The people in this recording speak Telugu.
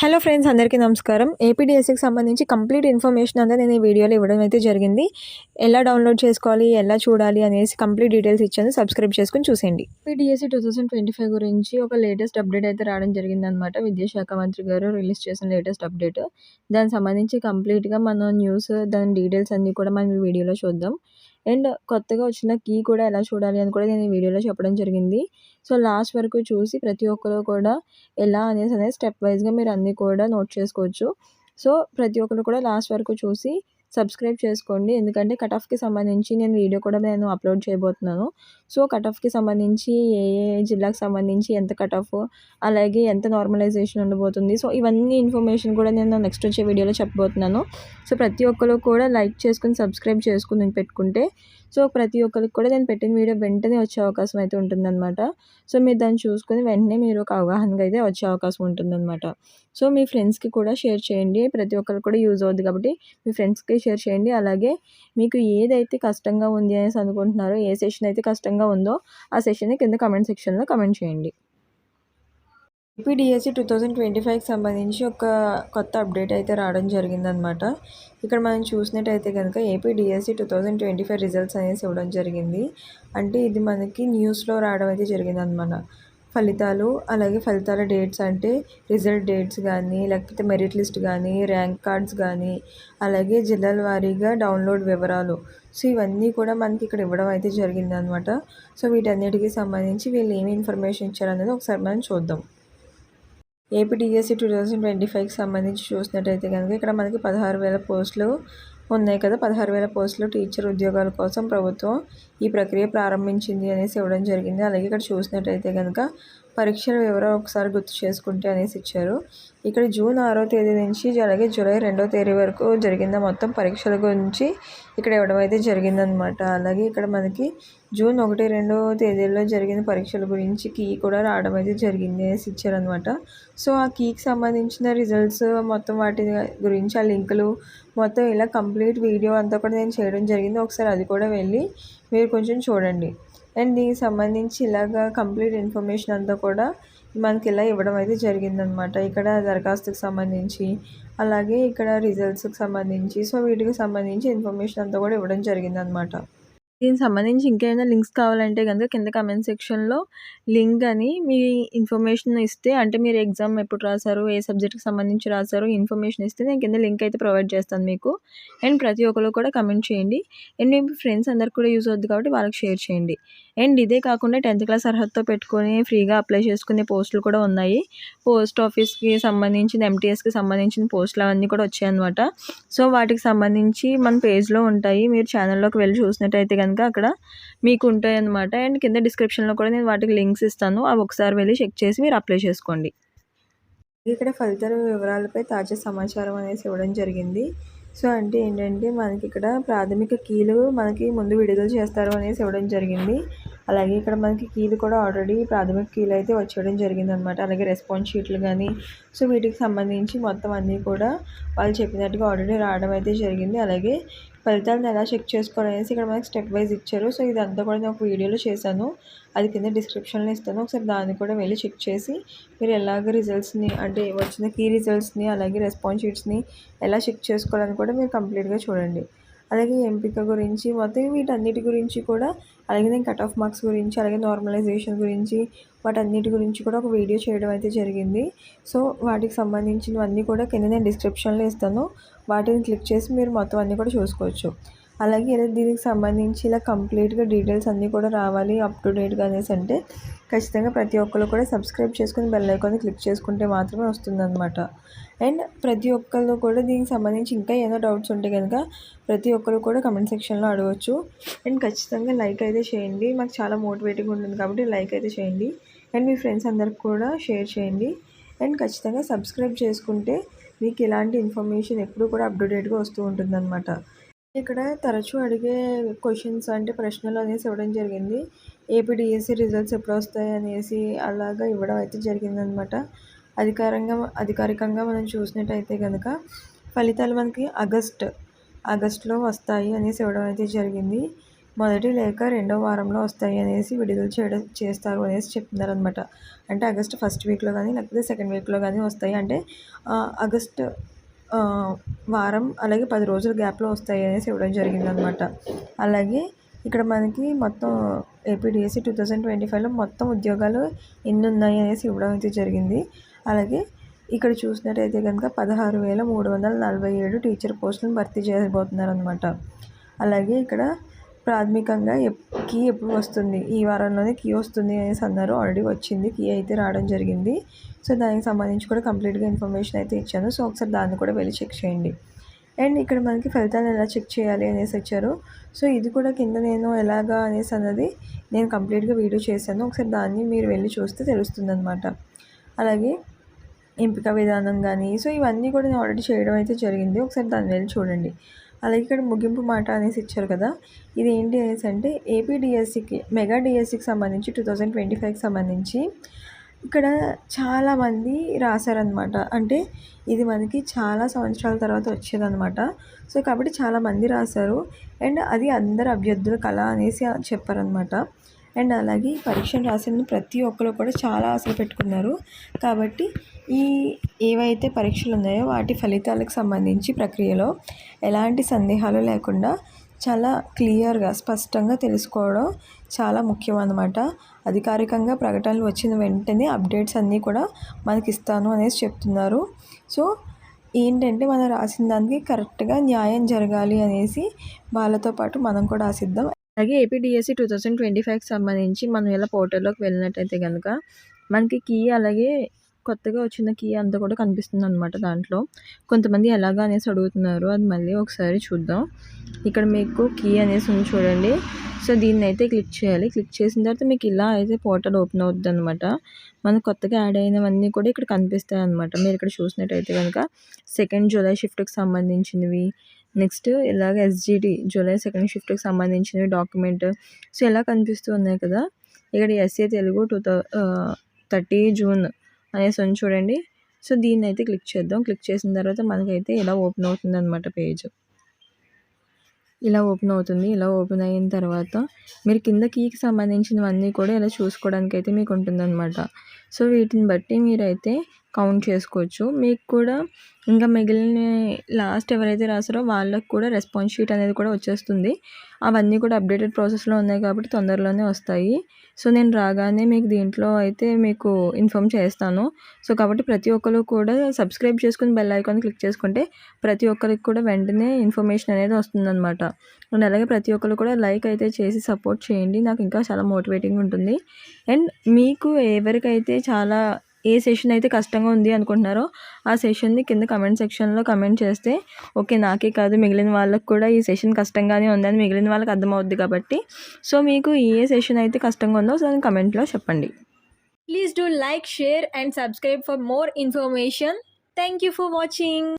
హలో ఫ్రెండ్స్, అందరికీ నమస్కారం. ఏపీడీఎస్సీకి సంబంధించి కంప్లీట్ ఇన్ఫర్మేషన్ అంతా నేను ఈ వీడియోలో ఇవ్వడం అయితే జరిగింది. ఎలా డౌన్లోడ్ చేసుకోవాలి, ఎలా చూడాలి అనేసి కంప్లీట్ డీటెయిల్స్ ఇచ్చాను. సబ్స్క్రైబ్ చేసుకొని చూసేయండి. ఏపీడీఎస్సీ 2025 గురించి ఒక లేటెస్ట్ అప్డేట్ అయితే రావడం జరిగిందనమాట. విద్యాశాఖ మంత్రి గారు రిలీజ్ చేసిన లేటెస్ట్ అప్డేట్. దానికి సంబంధించి కంప్లీట్గా మన న్యూస్, దాని డీటెయిల్స్ అన్నీ కూడా మనం ఈ వీడియోలో చూద్దాం. అండ్ కొత్తగా వచ్చిన కీ కూడా ఎలా చూడాలి అని కూడా నేను ఈ వీడియోలో చెప్పడం జరిగింది. సో లాస్ట్ వరకు చూసి ప్రతి ఒక్కరు కూడా ఎలా అనేది స్టెప్ వైజ్గా మీరు అన్నీ కూడా నోట్ చేసుకోవచ్చు. సో ప్రతి ఒక్కరు కూడా లాస్ట్ వరకు చూసి సబ్స్క్రైబ్ చేసుకోండి. ఎందుకంటే కట్ ఆఫ్కి సంబంధించి వీడియో కూడా అప్లోడ్ చేయబోతున్నాను. సో కట్ ఆఫ్కి సంబంధించి ఏ ఏ జిల్లాకు సంబంధించి ఎంత కట్ ఆఫ్, అలాగే ఎంత నార్మలైజేషన్ ఉండబోతుంది, సో ఇవన్నీ ఇన్ఫర్మేషన్ కూడా నేను నెక్స్ట్ వచ్చే వీడియోలో చెప్పబోతున్నాను. సో ప్రతి ఒక్కరు కూడా లైక్ చేసుకుని సబ్స్క్రైబ్ చేసుకుని పెట్టుకుంటే సో ప్రతి ఒక్కరికి కూడా నేను పెట్టిన వీడియో వెంటనే వచ్చే అవకాశం అయితే ఉంటుందన్నమాట. సో మీరు దాన్ని చూసుకొని వెంటనే మీరు ఒక అవగాహనగా అయితే వచ్చే అవకాశం ఉంటుందన్నమాట. సో మీ ఫ్రెండ్స్కి కూడా షేర్ చేయండి. ప్రతి ఒక్కరికి కూడా యూజ్ అవుద్ది కాబట్టి మీ ఫ్రెండ్స్కి షేర్ చేయండి. అలాగే మీకు ఏదైతే కష్టంగా ఉంది అనేసి అనుకుంటున్నారో, ఏ సెషన్ అయితే కష్టంగా ఉందో ఆ సెషన్ని కింద కమెంట్ సెక్షన్లో కమెంట్ చేయండి. ఏపీడీఎస్సీ 2025కి సంబంధించి ఒక కొత్త అప్డేట్ అయితే రావడం జరిగిందనమాట. ఇక్కడ మనం చూసినట్టయితే కనుక ఏపీడీఎస్సీ 2025 రిజల్ట్స్ అనేసి ఇవ్వడం జరిగింది. అంటే ఇది మనకి న్యూస్లో రావడం అయితే జరిగిందనమాట. ఫలితాలు, అలాగే ఫలితాల డేట్స్ అంటే రిజల్ట్ డేట్స్ కానీ, లేకపోతే మెరిట్ లిస్ట్ కానీ, ర్యాంక్ కార్డ్స్ కానీ, అలాగే జిల్లాల వారీగా డౌన్లోడ్ వివరాలు. సో ఇవన్నీ కూడా మనకి ఇక్కడ ఇవ్వడం అయితే జరిగిందనమాట. సో వీటన్నిటికీ సంబంధించి వీళ్ళు ఏమి ఇన్ఫర్మేషన్ ఇచ్చారనేది ఒకసారి మనం చూద్దాం. ఏపీడీఎస్సీ 2025కి సంబంధించి చూసినట్టయితే కనుక ఇక్కడ మనకి 16,000 పోస్టులు ఉన్నాయి కదా. 16,000 పోస్టులు టీచర్ ఉద్యోగాల కోసం ప్రభుత్వం ఈ ప్రక్రియ ప్రారంభించింది అనేసి ఇవ్వడం జరిగింది. అలాగే ఇక్కడ చూసినట్టయితే కనుక పరీక్షల వివరాలు ఒకసారి గుర్తు చేసుకుంటే అనేసి ఇచ్చారు. ఇక్కడ జూన్ 6వ తేదీ నుంచి అలాగే జూలై 2వ తేదీ వరకు జరిగిన మొత్తం పరీక్షల గురించి ఇక్కడ ఇవ్వడం అయితే జరిగిందనమాట. అలాగే ఇక్కడ మనకి జూన్ 1, 2 తేదీల్లో జరిగిన పరీక్షల గురించి కీ కూడా రావడం అయితే జరిగింది అనేసి ఇచ్చారనమాట. సో ఆ కీకి సంబంధించిన రిజల్ట్స్ మొత్తం వాటి గురించి ఆ లింకులు మొత్తం ఇలా కంప్లీట్ వీడియో అంతా కూడా నేను చేయడం జరిగింది. ఒకసారి అది కూడా వెళ్ళి మీరు కొంచెం చూడండి. అండ్ దీనికి సంబంధించి ఇలాగా కంప్లీట్ ఇన్ఫర్మేషన్ అంతా కూడా మనకి ఇలా ఇవ్వడం అయితే జరిగిందనమాట. ఇక్కడ దరఖాస్తుకు సంబంధించి, అలాగే ఇక్కడ రిజల్ట్స్కి సంబంధించి, సో వీటికి సంబంధించి ఇన్ఫర్మేషన్ అంతా కూడా ఇవ్వడం జరిగిందనమాట. దీనికి సంబంధించి ఇంకేమైనా లింక్స్ కావాలంటే కనుక కింద కమెంట్ సెక్షన్లో లింక్ అని మీ ఇన్ఫర్మేషన్ ఇస్తే, అంటే మీరు ఎగ్జామ్ ఎప్పుడు రాశారు, ఏ సబ్జెక్ట్కి సంబంధించి రాశారు ఇన్ఫర్మేషన్ ఇస్తే నేను కింద లింక్ అయితే ప్రొవైడ్ చేస్తాను మీకు. అండ్ ప్రతి ఒక్కరు కూడా కమెంట్ చేయండి. అండ్ మీ ఫ్రెండ్స్ అందరికి కూడా యూజ్ అవుద్ది కాబట్టి వాళ్ళకి షేర్ చేయండి. అండ్ ఇదే కాకుండా 10th క్లాస్ అర్హతతో పెట్టుకొని ఫ్రీగా అప్లై చేసుకునే పోస్టులు కూడా ఉన్నాయి. పోస్ట్ ఆఫీస్కి సంబంధించిన, ఎంటీఎస్కి సంబంధించిన పోస్టులు అవన్నీ కూడా వచ్చాయన్నమాట. సో వాటికి సంబంధించి మన పేజ్లో ఉంటాయి. మీరు ఛానల్లోకి వెళ్ళి చూసినట్టయితే కనుక అక్కడ మీకు ఉంటాయి అన్నమాట. అండ్ కింద డిస్క్రిప్షన్లో కూడా నేను వాటికి లింక్స్ ఇస్తాను. అవి ఒకసారి వెళ్ళి చెక్ చేసి మీరు అప్లై చేసుకోండి. ఇక్కడ ఫలితాల వివరాలపై తాజా సమాచారం అనేసి ఇవ్వడం జరిగింది. సో అంటే ఏంటంటే మనకి ఇక్కడ ప్రాథమిక కీలు మనకి ముందు విడుదల చేస్తారు అనేసి ఇవ్వడం జరిగింది. అలాగే ఇక్కడ మనకి కీలు కూడా ఆల్రెడీ ప్రాథమిక కీలు అయితే వచ్చేయడం జరిగిందనమాట. అలాగే రెస్పాన్స్ షీట్లు కానీ, సో వీటికి సంబంధించి మొత్తం అన్నీ కూడా వాళ్ళు చెప్పినట్టుగా ఆల్రెడీ రావడం అయితే జరిగింది. అలాగే ఫలితాలను ఎలా చెక్ చేసుకోవాలనేసి ఇక్కడ మనకి స్టెప్ వైజ్ ఇచ్చారు. సో ఇదంతా కూడా నేను ఒక వీడియోలో చేశాను, అది కింద డిస్క్రిప్షన్లో ఇస్తాను. ఒకసారి దాన్ని కూడా వెళ్ళి చెక్ చేసి మీరు ఎలాగ రిజల్ట్స్ని, అంటే వచ్చిన కీ రిజల్ట్స్ని, అలాగే రెస్పాన్స్ షీట్స్ని ఎలా చెక్ చేసుకోవాలని కూడా మీరు కంప్లీట్గా చూడండి. అలాగే ఎంపిక గురించి మొత్తం వీటన్నిటి గురించి కూడా, అలాగే నేను కట్ ఆఫ్ మార్క్స్ గురించి, అలాగే నార్మలైజేషన్ గురించి, వాటన్నిటి గురించి కూడా ఒక వీడియో చేయడం అయితే జరిగింది. సో వాటికి సంబంధించినవన్నీ కూడా కింద నేను డిస్క్రిప్షన్లో ఇస్తాను. వాటిని క్లిక్ చేసి మీరు మొత్తం అన్నీ కూడా చూసుకోవచ్చు. అలాగే దీనికి సంబంధించి ఇలా కంప్లీట్గా డీటెయిల్స్ అన్నీ కూడా రావాలి అప్ టు డేట్గా అనేసి అంటే ఖచ్చితంగా ప్రతి ఒక్కరు కూడా సబ్స్క్రైబ్ చేసుకుని బెల్ ఐకాన్ని క్లిక్ చేసుకుంటే మాత్రమే వస్తుందన్నమాట. అండ్ ప్రతి ఒక్కరు కూడా దీనికి సంబంధించి ఇంకా ఏదో డౌట్స్ ఉంటే కనుక ప్రతి ఒక్కరు కూడా కమెంట్ సెక్షన్లో అడగవచ్చు. అండ్ ఖచ్చితంగా లైక్ అయితే చేయండి, మాకు చాలా మోటివేటింగ్ ఉంటుంది కాబట్టి లైక్ అయితే చేయండి. అండ్ మీ ఫ్రెండ్స్ అందరికి కూడా షేర్ చేయండి. అండ్ ఖచ్చితంగా సబ్స్క్రైబ్ చేసుకుంటే మీకు ఇలాంటి ఇన్ఫర్మేషన్ ఎప్పుడూ కూడా అప్ టు డేట్గా వస్తూ ఉంటుందన్నమాట. ఇక్కడ తరచూ అడిగే క్వశ్చన్స్ అంటే ప్రశ్నలు అనేసి ఇవ్వడం జరిగింది. ఏపీడీఎస్సీ రిజల్ట్స్ ఎప్పుడు వస్తాయి అనేసి అలాగా ఇవ్వడం అయితే జరిగిందనమాట. అధికారికంగా మనం చూసినట్టయితే కనుక ఫలితాలు మనకి ఆగస్టులో వస్తాయి అనేసి ఇవ్వడం అయితే జరిగింది. మొదటి లేక రెండో వారంలో వస్తాయి అనేసి విడుదల చేస్తారు అనేసి చెప్తున్నారనమాట. అంటే ఆగస్ట్ ఫస్ట్ వీక్లో కానీ లేకపోతే సెకండ్ వీక్లో కానీ వస్తాయి. అంటే ఆగస్ట్ వారం అలాగే 10 రోజుల గ్యాప్లో వస్తాయి అనేసి ఇవ్వడం జరిగిందనమాట. అలాగే ఇక్కడ మనకి మొత్తం ఏపీడిఎస్సి 2025లో మొత్తం ఉద్యోగాలు ఎన్ని ఉన్నాయి అనేసి ఇవ్వడం అయితే జరిగింది. అలాగే ఇక్కడ చూసినట్టయితే కనుక 16,347 టీచర్ పోస్టులను భర్తీ చేయబోతున్నారనమాట. అలాగే ఇక్కడ ప్రాథమికంగా కీ ఎప్పుడు వస్తుంది, ఈ వారంలోనే కీ వస్తుంది అనేసి అన్నారు. ఆల్రెడీ వచ్చింది, కీ అయితే రావడం జరిగింది. సో దానికి సంబంధించి కూడా కంప్లీట్గా ఇన్ఫర్మేషన్ అయితే ఇచ్చాను. సో ఒకసారి దాన్ని కూడా వెళ్ళి చెక్ చేయండి. అండ్ ఇక్కడ మనకి ఫలితాలు ఎలా చెక్ చేయాలి అనేసి ఇచ్చారు. సో ఇది కూడా కింద నేను ఎలాగా అనేసి అన్నది నేను కంప్లీట్గా వీడియో చేశాను. ఒకసారి దాన్ని మీరు వెళ్ళి చూస్తే తెలుస్తుంది అనమాట. అలాగే ఎంపిక విధానం కానీ సో ఇవన్నీ కూడా నేను ఆల్రెడీ చేయడం అయితే జరిగింది. ఒకసారి దాన్ని వెళ్ళి చూడండి. అలాగే ఇక్కడ ముగింపు మాట అనేసి ఇచ్చారు కదా, ఇది ఏంటి అనేసి అంటే ఏపీడిఎస్సికి మెగా డిఎస్సికి సంబంధించి 2025కి సంబంధించి ఇక్కడ చాలామంది రాశారనమాట. అంటే ఇది మనకి చాలా సంవత్సరాల తర్వాత వచ్చేదనమాట. సో కాబట్టి చాలామంది రాశారు. అండ్ అది అందరు అభ్యర్థుల కళ అనేసి చెప్పారనమాట. అండ్ అలాగే పరీక్షను రాసిన ప్రతి ఒక్కరు కూడా చాలా ఆశలు పెట్టుకున్నారు. కాబట్టి ఏవైతే పరీక్షలు ఉన్నాయో వాటి ఫలితాలకు సంబంధించి ప్రక్రియలో ఎలాంటి సందేహాలు లేకుండా చాలా క్లియర్గా స్పష్టంగా తెలుసుకోవడం చాలా ముఖ్యం అన్నమాట. అధికారికంగా ప్రకటనలు వచ్చిన వెంటనే అప్డేట్స్ అన్నీ కూడా మనకి ఇస్తాను అనేసి చెప్తున్నారు. సో ఏంటంటే మనం రాసిన దానికి కరెక్ట్గా న్యాయం జరగాలి అనేసి వాళ్ళతో పాటు మనం కూడా ఆశిద్దాం. అలాగే ఏపీడిఎస్సి 2025కి సంబంధించి మనం ఇలా పోర్టల్లోకి వెళ్ళినట్టయితే కనుక మనకి కీ అలాగే కొత్తగా వచ్చిన కీ అంతా కూడా కనిపిస్తుంది అనమాట. దాంట్లో కొంతమంది ఎలాగా అనేసి అడుగుతున్నారు, అది మళ్ళీ ఒకసారి చూద్దాం. ఇక్కడ మీకు కీ అనేసి ఉంది చూడండి. సో దీన్ని అయితే క్లిక్ చేయాలి. క్లిక్ చేసిన తర్వాత మీకు ఇలా అయితే పోర్టల్ ఓపెన్ అవుతుంది అనమాట. మనకు కొత్తగా యాడ్ అయినవన్నీ కూడా ఇక్కడ కనిపిస్తాయి అనమాట. మీరు ఇక్కడ చూసినట్టయితే కనుక 2nd జూలై షిఫ్ట్కి సంబంధించినవి, నెక్స్ట్ ఇలాగ ఎస్జిటి జూలై 2nd షిఫ్ట్కి సంబంధించినవి డాక్యుమెంట్ సో ఇలా కనిపిస్తూ ఉన్నాయి కదా. ఇక్కడ ఎస్ఏ తెలుగు 30 జూన్ అనేసి ఉంది చూడండి. సో దీన్ని అయితే క్లిక్ చేద్దాం. క్లిక్ చేసిన తర్వాత మనకైతే ఇలా ఓపెన్ అవుతుంది అనమాట పేజ్. ఇలా ఓపెన్ అవుతుంది. ఇలా ఓపెన్ అయిన తర్వాత మీరు కింద కీకి సంబంధించినవన్నీ కూడా ఇలా చూసుకోవడానికి అయితే మీకు ఉంటుందన్నమాట. సో వీటిని బట్టి మీరైతే కౌంట్ చేసుకోవచ్చు. మీకు కూడా ఇంకా మిగిలిన లాస్ట్ ఎవరైతే రాసారో వాళ్ళకు కూడా రెస్పాన్స్ షీట్ అనేది కూడా వచ్చేస్తుంది. అవన్నీ కూడా అప్డేటెడ్ ప్రాసెస్లో ఉన్నాయి కాబట్టి తొందరలోనే వస్తాయి. సో నేను రాగానే మీకు దీంట్లో అయితే మీకు ఇన్ఫామ్ చేస్తాను. సో కాబట్టి ప్రతి ఒక్కరు కూడా సబ్స్క్రైబ్ చేసుకుని బెల్ ఐకాన్ క్లిక్ చేసుకుంటే ప్రతి ఒక్కరికి కూడా వెంటనే ఇన్ఫర్మేషన్ అనేది వస్తుందన్నమాట. అండ్ అలాగే ప్రతి ఒక్కరు కూడా లైక్ అయితే చేసి సపోర్ట్ చేయండి. నాకు ఇంకా చాలా మోటివేటింగ్ ఉంటుంది. అండ్ మీకు ఎవరికైతే చాలా ఏ సెషన్ అయితే కష్టంగా ఉంది అనుకుంటున్నారో ఆ సెషన్ని కింద కమెంట్ సెక్షన్లో కమెంట్ చేస్తే ఓకే నాకే కాదు మిగిలిన వాళ్ళకి కూడా ఈ సెషన్ కష్టంగానే ఉందని మిగిలిన వాళ్ళకి అర్థమవుద్ది కాబట్టి సో మీకు ఏ సెషన్ అయితే కష్టంగా ఉందో దాన్ని కమెంట్లో చెప్పండి. Please do like, share and subscribe for more information. Thank you for watching.